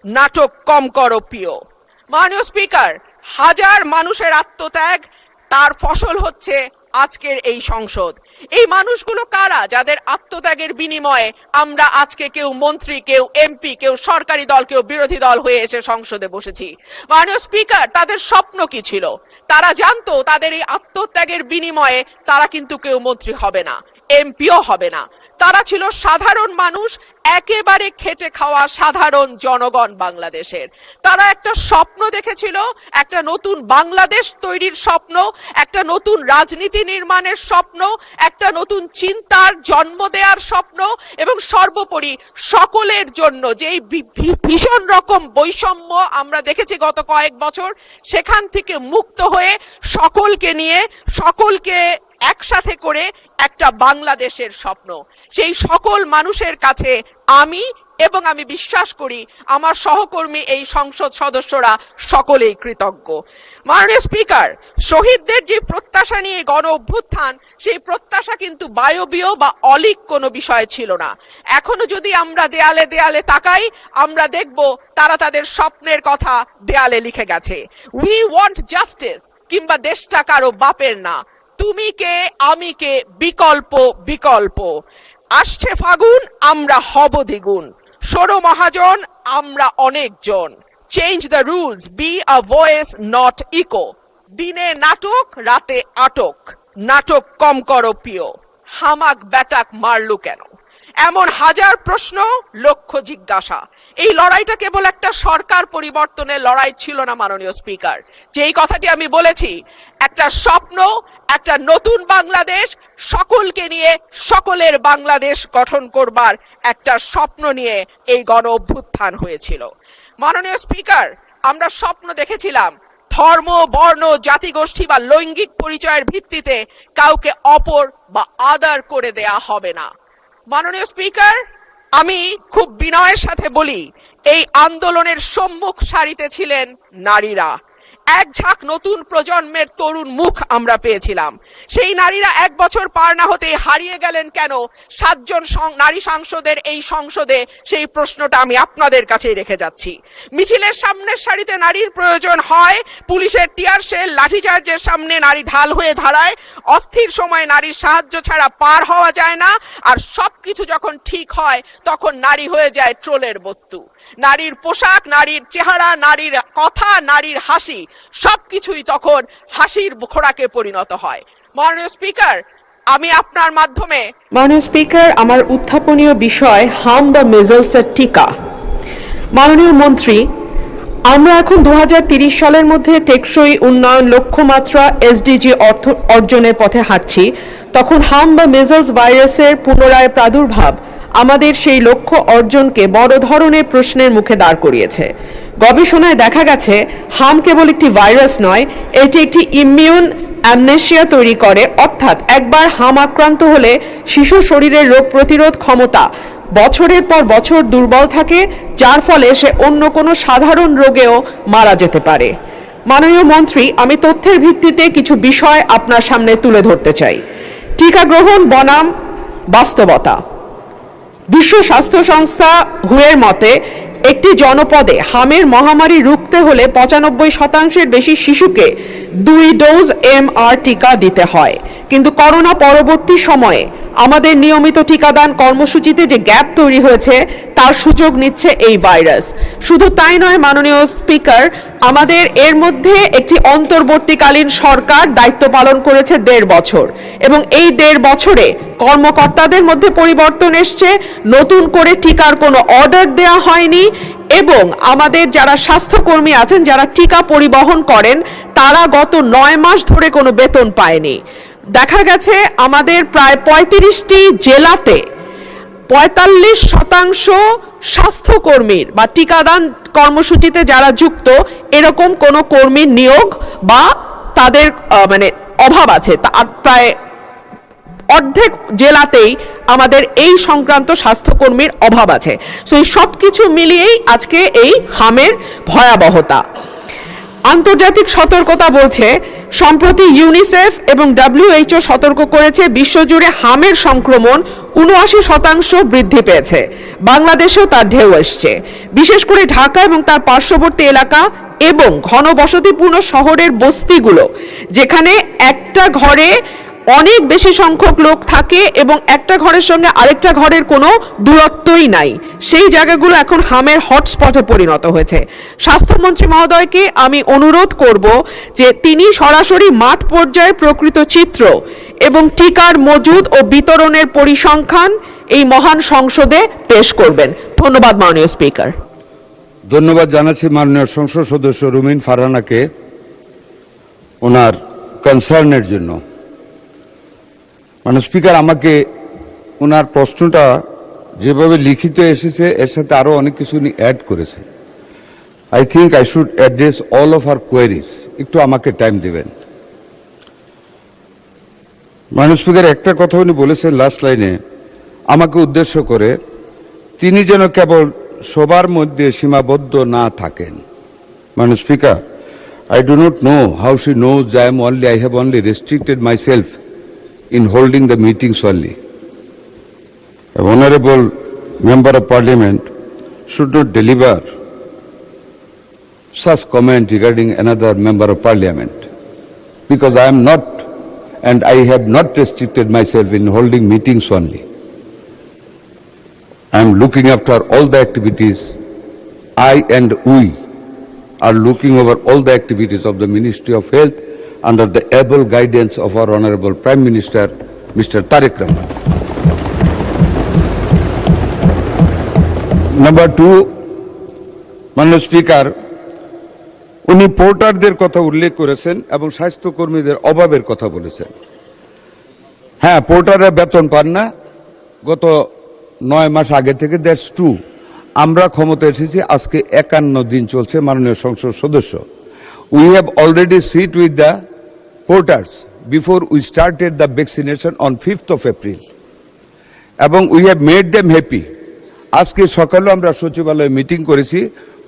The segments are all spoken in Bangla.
নাটক কম করো প্রিয়। মাননীয় স্পিকার, হাজার মানুষের আত্মত্যাগ, তার ফসল হচ্ছে আজকের এই সংসদ। এই মানুষগুলো কারা যাদের আত্মত্যাগের বিনিময়ে আমরা আজকে কেউ মন্ত্রী, কেউ এমপি, কেউ সরকারি দল, কেউ বিরোধী দল হয়ে এসে সংসদে বসেছি? মাননীয় স্পিকার, তাদের স্বপ্ন কি ছিল? তারা জানতো তাদের এই আত্মত্যাগের বিনিময়ে তারা কিন্তু কেউ মন্ত্রী হবে না, এমপিও হবে না। তারা ছিল সাধারণ মানুষ, একেবারে খেটে খাওয়া সাধারণ জনগণ বাংলাদেশের। তারা একটা স্বপ্ন দেখেছিল, একটা নতুন বাংলাদেশ তৈরির স্বপ্ন, একটা নতুন রাজনীতি নির্মাণের স্বপ্ন, একটা নতুন চিন্তার জন্ম দেওয়ার স্বপ্ন, এবং সর্বোপরি সকলের জন্য যেই ভীষণ রকম বৈষম্য আমরা দেখেছি গত কয়েক বছর, সেখান থেকে মুক্ত হয়ে সকলকে নিয়ে, সকলকে একসাথে করে একটা বাংলাদেশের স্বপ্ন। সেই সকল মানুষের কাছে আমি এবং আমি বিশ্বাস করি আমার সহকর্মী এই সংসদ সদস্যরা সকলেই কৃতজ্ঞ। মাননীয় স্পিকার, শহীদদের যে প্রত্যাশা নিয়ে গণ অভ্যুত্থান, সেই প্রত্যাশা কিন্তু বায়বীয় বা অলীক কোনো বিষয় ছিল না। এখনো যদি আমরা দেয়ালে দেয়ালে তাকাই, আমরা দেখব তারা তাদের স্বপ্নের কথা দেয়ালে লিখে গেছে। উই ওয়ান্ট জাস্টিস, কিংবা দেশটা কারো বাপের না, তুমি কে আমি কে, বিকল্প বিকল্প। আসছে ফাগুন, আমরা হব দ্বিগুণ, ষোড়ো মহাজন আমরা অনেকজন। Change the rules, be a voice not echo. দিনে নাটক, রাতে আটক, নাটক কম করো প্রিয়। হামাক ব্যাটাক মারলু কেন? এমন হাজার প্রশ্ন, লক্ষ জিজ্ঞাসা। এই লড়াইটা কেবল একটা সরকার পরিবর্তনের লড়াই ছিল না মাননীয় স্পিকার। যেই কথাটি আমি বলেছি, একটা স্বপ্ন, একটা নতুন বাংলাদেশ, সকলকে নিয়ে সকলের বাংলাদেশ গঠন করবার একটা স্বপ্ন নিয়ে এই গণ অভ্যুত্থান হয়েছিল। মাননীয় স্পিকার, আমরা স্বপ্ন দেখেছিলাম ধর্ম, বর্ণ, জাতিগোষ্ঠী বা লৈঙ্গিক পরিচয়ের ভিত্তিতে কাউকে অপর বা আদার করে দেয়া হবে না। মাননীয় স্পিকার, আমি খুব বিনয়ের সাথে বলি, এই আন্দোলনের সম্মুখ সারিতে ছিলেন নারীরা। এক ঝাঁক নতুন প্রজন্মের তরুণ মুখ আমরা পেয়েছিলাম। সেই নারীরা এক বছর পার না হতে হারিয়ে গেলেন কেন 7 জন নারী সাংসদের এই সংসদে, সেই প্রশ্নটা আমি আপনাদের কাছে রেখে যাচ্ছি। মিছিলের সামনের সারিতে নারীর প্রয়োজন হয়, পুলিশের টিয়ার শেল, লাঠিচার্জের সামনে নারী ঢাল হয়ে দাঁড়ায়। অস্থির সময় নারীর সাহায্য ছাড়া পার হওয়া যায় না, আর সবকিছু যখন ঠিক হয় তখন নারী হয়ে যায় ট্রোলের বস্তু। নারীর পোশাক, নারীর চেহারা, নারীর কথা, নারীর হাসি, সবকিছুই তখন হাসির খোরাকে পরিণত হয়। মাননীয় স্পিকার, আমি আপনার মাধ্যমে মাননীয় স্পিকার, আমার উত্থাপনীয় বিষয় হাম বা মেজলসের টিকা। মাননীয় মন্ত্রী, আমরা এখন 2030 সালের মধ্যে টেকসই উন্নয়ন লক্ষ্যমাত্রা এসডিজি অর্জনের পথে হাঁটছি। তখন হাম বা মেজলস ভাইরাসের পুনরায় প্রাদুর্ভাব আমাদের সেই লক্ষ্য অর্জনকে বড় ধরনের প্রশ্নের মুখে দাঁড় করিয়েছে। গবেষণায় দেখা গেছে হাম কেবল একটি ভাইরাস নয়, এটি একটি ইমিউন অ্যামনেশিয়া তৈরি করে, অর্থাৎ একবার হাম আক্রান্ত হলে শিশু শরীরের রোগ প্রতিরোধ ক্ষমতা বছরের পর বছর দুর্বল থাকে, যার ফলে সে অন্য কোনো সাধারণ রোগেও মারা যেতে পারে। মাননীয় মন্ত্রী, আমি তথ্যের ভিত্তিতে কিছু বিষয় আপনার সামনে তুলে ধরতে চাই। টিকা গ্রহণ বনাম বাস্তবতা। বিশ্ব স্বাস্থ্য সংস্থা হুয়ের মতে একটি জনপদে হামের মহামারী রুখতে হলে 95% বেশি শিশুকে 2 ডোজ MR টিকা দিতে হয়। কিন্তু করোনা পরবর্তী সময়ে আমাদের নিয়মিত টিকাদান কর্মসূচিতে যে গ্যাপ তৈরি হয়েছে, তার সুযোগ নিচ্ছে এই ভাইরাস। শুধু তাই নয় মাননীয় স্পিকার, আমাদের এর মধ্যে একটি অন্তর্বর্তীকালীন সরকার দায়িত্ব পালন করেছে 1.5 বছর, এবং এই 1.5 বছরে কর্মকর্তাদের মধ্যে পরিবর্তন এসছে, নতুন করে টিকার কোনো অর্ডার দেওয়া হয়নি, এবং আমাদের যারা স্বাস্থ্যকর্মী আছেন, যারা টিকা পরিবহন করেন, তারা গত 9 মাস ধরে কোনো বেতন পায়নি। দেখা গেছে আমাদের প্রায় 35টি জেলাতে 45% স্বাস্থ্যকর্মীর বা টিকাদান কর্মসূচিতে যারা যুক্ত, এরকম কোনো কর্মীর নিয়োগ বা তাদের অভাব আছে। প্রায় অর্ধেক জেলাতেই আমাদের এই সংক্রান্ত স্বাস্থ্যকর্মীর অভাব আছে। সো এই সব কিছু মিলিয়েই আজকে এই হামের ভয়াবহতা। আন্তর্জাতিক সতর্কতা বলছে সম্প্রতি ইউনিসেফ এবং WHO সতর্ক করেছে বিশ্বজুড়ে হামের সংক্রমণ 79% বৃদ্ধি পেয়েছে। বাংলাদেশেও তার ঢেউ এসছে, বিশেষ করে ঢাকা এবং তার পার্শ্ববর্তী এলাকা এবং ঘনবসতিপূর্ণ শহরের বস্তিগুলো, যেখানে একটা ঘরে অনেক বেশি সংখ্যক লোক থাকে এবং একটা ঘরের সঙ্গে আরেকটা ঘরের কোনো দূরত্বই নাই, সেই জায়গাগুলো এখন হামের হটস্পটে পরিণত হয়েছে। স্বাস্থ্যমন্ত্রী মহোদয়কে আমি অনুরোধ করব যে তিনি সরাসরি মাঠ পর্যায়ে প্রকৃত চিত্র এবং টিকার মজুদ ও বিতরণের পরিসংখ্যান এই মহান সংসদে পেশ করবেন। ধন্যবাদ মাননীয় স্পিকার। ধন্যবাদ জানাচ্ছি মাননীয় সংসদ সদস্য রুমিন ফারহানাকে ওনার কনসার্নের জন্য। মাননীয় স্পিকার, আমাকে ওনার প্রশ্নটা যেভাবে লিখিত এসেছে এর সাথে আরো অনেক কিছু উনি অ্যাড করেছে। I think I should address all of our queries. একটু আমাকে টাইম দিবেন। মাননীয় স্পিকার, একটা কথা উনি বলেছেন লাস্ট লাইনে আমাকে উদ্দেশ্য করে, তিনি যেন কেবল সবার মধ্যে সীমাবদ্ধ না থাকেন। মাননীয় speaker, I do not know how she knows I have only restricted myself in holding the meetings only. A honorable member of parliament should not deliver such comment regarding another member of parliament, because I am not and I have not restricted myself in holding meetings only. I am looking after all the activities. I and we are looking over all the activities of the Ministry of Health under the able guidance of our Honorable Prime Minister, Mr. Tariq Rahman. Number two, মাননীয় স্পিকার, উনি পোর্টারদের কথা উল্লেখ করেছেন এবং স্বাস্থ্যকর্মীদের অভাবের কথা বলেছেন। হ্যাঁ, পোর্টাররা বেতন পান না গত 9 মাস আগে থেকে, দ্যাটস ট্রু। আমরা ক্ষমতা এসেছি আজকে 51 দিন চলছে। মাননীয় সংসদ সদস্য, we have already sit with the porters before we started the vaccination on 5th of April এবং we have made them happy. আজকে সকালেও আমরা সচিবালয়ে মিটিং করেছি।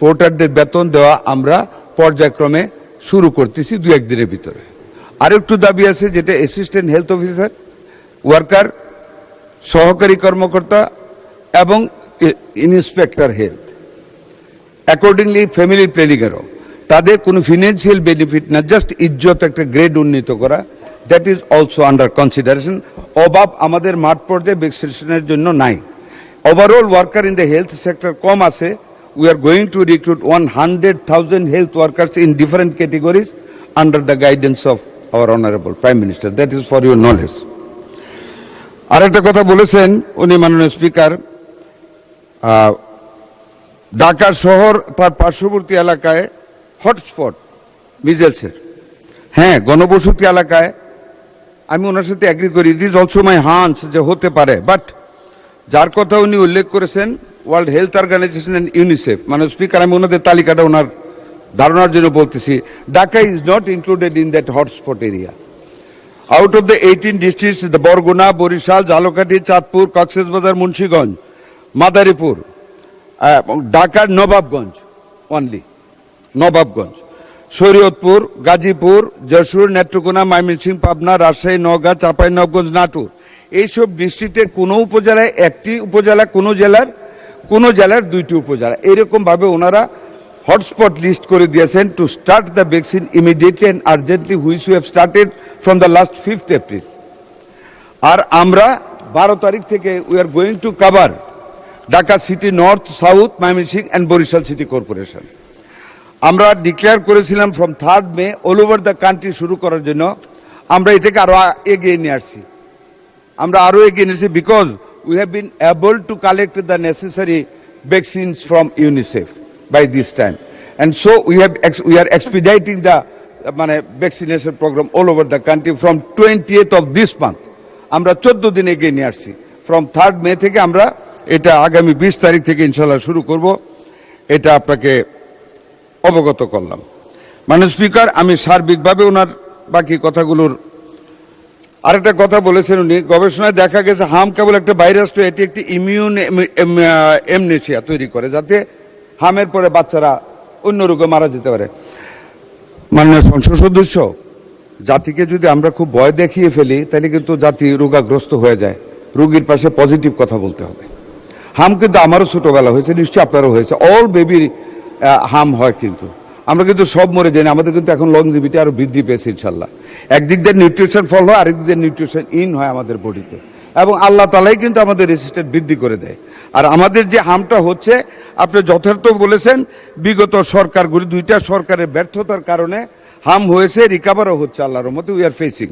পোর্টারদের বেতন দেওয়া আমরা পর্যায়ক্রমে শুরু করতেছি 2-1 দিনের ভিতরে। আরেকটু দাবি আছে, যেটা অ্যাসিস্ট্যান্ট হেলথ অফিসার, ওয়ার্কার, সহকারী কর্মকর্তা এবং ইন্সপেক্টর হেলথ, অ্যাকর্ডিংলি ফ্যামিলি প্ল্যানিংয়েরও তাদের কোনো ফিনান্সিয়াল বেনিফিট না, জাস্ট ইজ্জত একটা গ্রেড উন্নীত করা, that is also under consideration. অভাব আমাদের মাঠ পর্যায়ে ভ্যাকসিনেশনের জন্য নাই। Overall worker in the health sector কম আছে। We are going to recruit 100,000 health workers in different categories under the guidance of our honourable prime minister. That is for your knowledge. আরেকটা কথা বলেছেন উনি, মাননীয় স্পিকার, ঢাকা শহর তার পার্শ্ববর্তী এলাকায় হটস্পট মিজেলসের। হ্যাঁ, ঘনবসতি এলাকায় আমি ওনার সাথে এগ্রি করি। It is also my hunch যে হতে পারে, বাট যার কথা উনি উল্লেখ করেছেন World Health Organization and UNICEF, মানে স্পিকার আমি ওনাদের তালিকাটা ওনার ধারণার জন্য বলতেছি, Dhaka is not included in that hotspot area. Out of the 18 districts, the Borguna, Borishal, Jalokati, Chatpur, Coxsbazar, Munshiganj, Madaripur, Dhaka, Nawabganj only, Nawabganj, Shariatpur, Gazipur, Jashur, Netrokona, Mymensingh, Pabna, Rajshahi, Nogha, Chapai-Nabganj, Natur। এইসব ডিস্ট্রিক্টের কোনো উপজেলায় একটি উপজেলা, কোনো জেলার 2টি উপজেলা, এরকম ভাবে ওনারা হটস্পট লিস্ট করে দিয়েছেন to start the vaccine immediately and urgently, which we have started from the last 5th April। আর আমরা 12 তারিখ থেকে we are going to cover Dhaka city north, south, Mymensingh and Barisal city corporation. আমরা ডিক্লেয়ার করেছিলাম from 3rd May all over the country শুরু করার জন্য। আমরা এটাকে আরো এগিয়ে নিয়ে আসছি। Because we have been able to collect the necessary vaccines from UNICEF by this time, and so we are expediting the vaccination program all over the country from 20th of this month. আমরা 14 দিন এগিয়ে নিয়ে আসছি। from 3rd May থেকে আমরা এটা আগামী 20 তারিখ থেকে ইনশাআল্লাহ শুরু করব। এটা আপনাকে অবগত করলাম। মাননীয় স্পিকার, আমি সার্বিকভাবে ওনার বাকি কথাগুলোর আরেকটা কথা বলেছেন উনি, গবেষণায় দেখা গেছে হাম কেবল একটা ভাইরাস তো এটি একটি ইমিউন এমনেশিয়া তৈরি করে, যাতে হামের পরে বাচ্চারা অন্য রোগে মারা যেতে পারে। মাননীয় সংসদ সদস্য, জাতিকে যদি আমরা খুব ভয় দেখিয়ে ফেলি তাহলে কিন্তু জাতি রোগাগ্রস্ত হয়ে যায়। রোগীর পাশে পজিটিভ কথা বলতে হবে। হাম কিন্তু আমারও ছোটবেলা হয়েছে, নিশ্চয়ই আপনারও হয়েছে। অল বেবি হাম হয়, কিন্তু আমরা কিন্তু সব মরে যাই না। আমাদের কিন্তু এখন লংজিভিটি আরো বৃদ্ধি পেয়েছে ইনশাল্লাহ। একদিক দিয়ে নিউট্রিশন ফল হয়, আরেক দিক দিয়ে নিউট্রিশন ইন হয় আমাদের বডিতে, এবং আল্লাহ তালাই কিন্তু আমাদের রেসিস্ট্যান্ট বৃদ্ধি করে দেয়। আর আমাদের যে হামটা হচ্ছে, আপনি যথার্থ বলেছেন, বিগত সরকারগুলি, দুইটা সরকারের ব্যর্থতার কারণে হাম হয়েছে, রিকাভারও হচ্ছে আল্লাহর রহমতে। We are facing